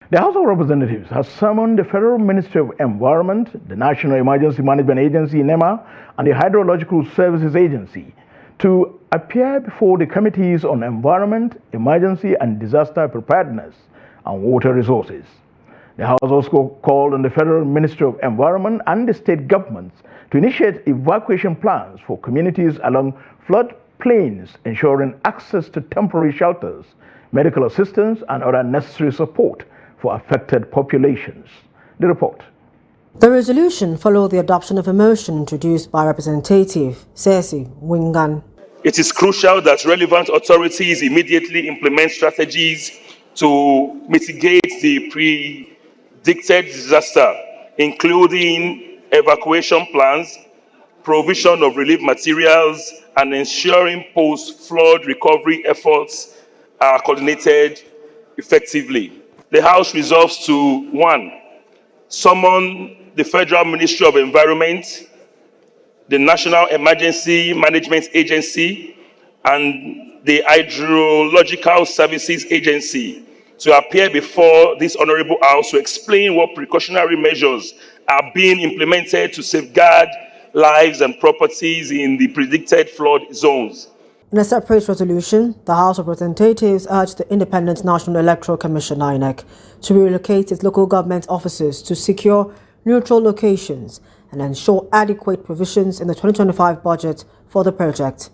The House of Representatives has summoned the Federal Ministry of Environment, the National Emergency Management Agency (NEMA), and the Hydrological Services Agency to appear before the Committees on Environment, Emergency and Disaster Preparedness and Water Resources. The House also called on the Federal Ministry of Environment and the state governments to initiate evacuation plans for communities along flood plains, ensuring access to temporary shelters, medical assistance, and other necessary support for affected populations. The report. The resolution followed the adoption of a motion introduced by Representative Sesi Wingan. It is crucial that relevant authorities immediately implement strategies to mitigate the predicted disaster, including evacuation plans, provision of relief materials, and ensuring post-flood recovery efforts are coordinated effectively. The House resolves to 1. Summon the Federal Ministry of Environment, the National Emergency Management Agency, and the Hydrological Services Agency to appear before this Honorable House to explain what precautionary measures are being implemented to safeguard lives and properties in the predicted flood zones. In a separate resolution, the House of Representatives urged the Independent National Electoral Commission (INEC) to relocate its local government offices to secure neutral locations and ensure adequate provisions in the 2025 budget for the project.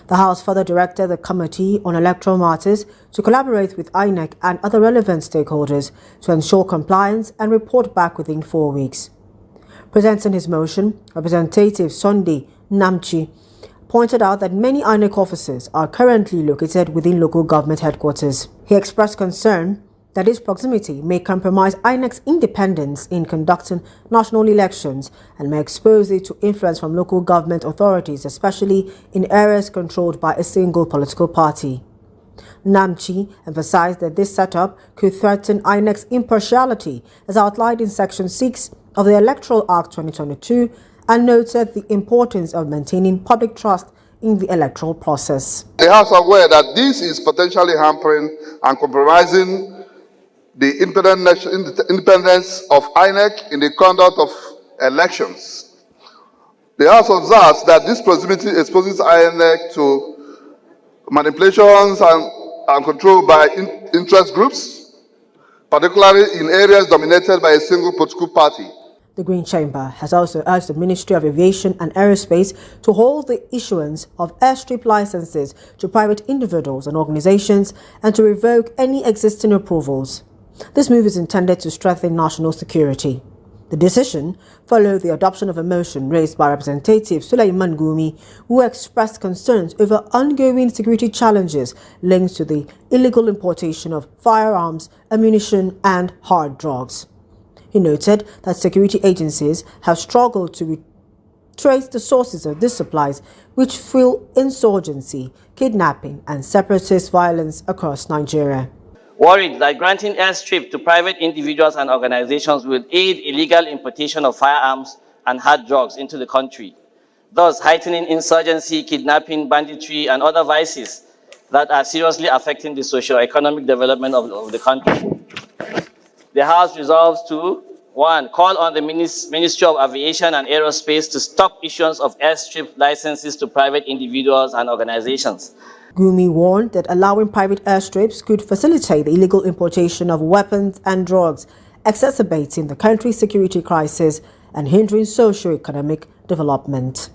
The House further directed the Committee on Electoral Matters to collaborate with INEC and other relevant stakeholders to ensure compliance and report back within 4 weeks. Presenting his motion, Representative Sunday Namchi pointed out that many INEC offices are currently located within local government headquarters. He expressed concern that this proximity may compromise INEC's independence in conducting national elections and may expose it to influence from local government authorities, especially in areas controlled by a single political party. Namchi emphasized that this setup could threaten INEC's impartiality as outlined in Section 6 of the Electoral Act 2022 and noted the importance of maintaining public trust in the electoral process. The House is aware that this is potentially hampering and compromising the independence of INEC in the conduct of elections. The House observes that this proximity exposes INEC to manipulations and control by interest groups, particularly in areas dominated by a single political party. The Green Chamber has also urged the Ministry of Aviation and Aerospace to hold the issuance of airstrip licenses to private individuals and organizations and to revoke any existing approvals. This move is intended to strengthen national security. The decision followed the adoption of a motion raised by Representative Sulaiman Gumi, who expressed concerns over ongoing security challenges linked to the illegal importation of firearms, ammunition, and hard drugs. He noted that security agencies have struggled to trace the sources of these supplies, which fuel insurgency, kidnapping, and separatist violence across Nigeria. Worried that granting airstrip to private individuals and organizations will aid illegal importation of firearms and hard drugs into the country, thus heightening insurgency, kidnapping, banditry, and other vices that are seriously affecting the socio-economic development of the country. The House resolves to 1. Call on the Ministry of Aviation and Aerospace to stop issuance of airstrip licenses to private individuals and organizations. Gumi warned that allowing private airstrips could facilitate the illegal importation of weapons and drugs, exacerbating the country's security crisis and hindering socio-economic development.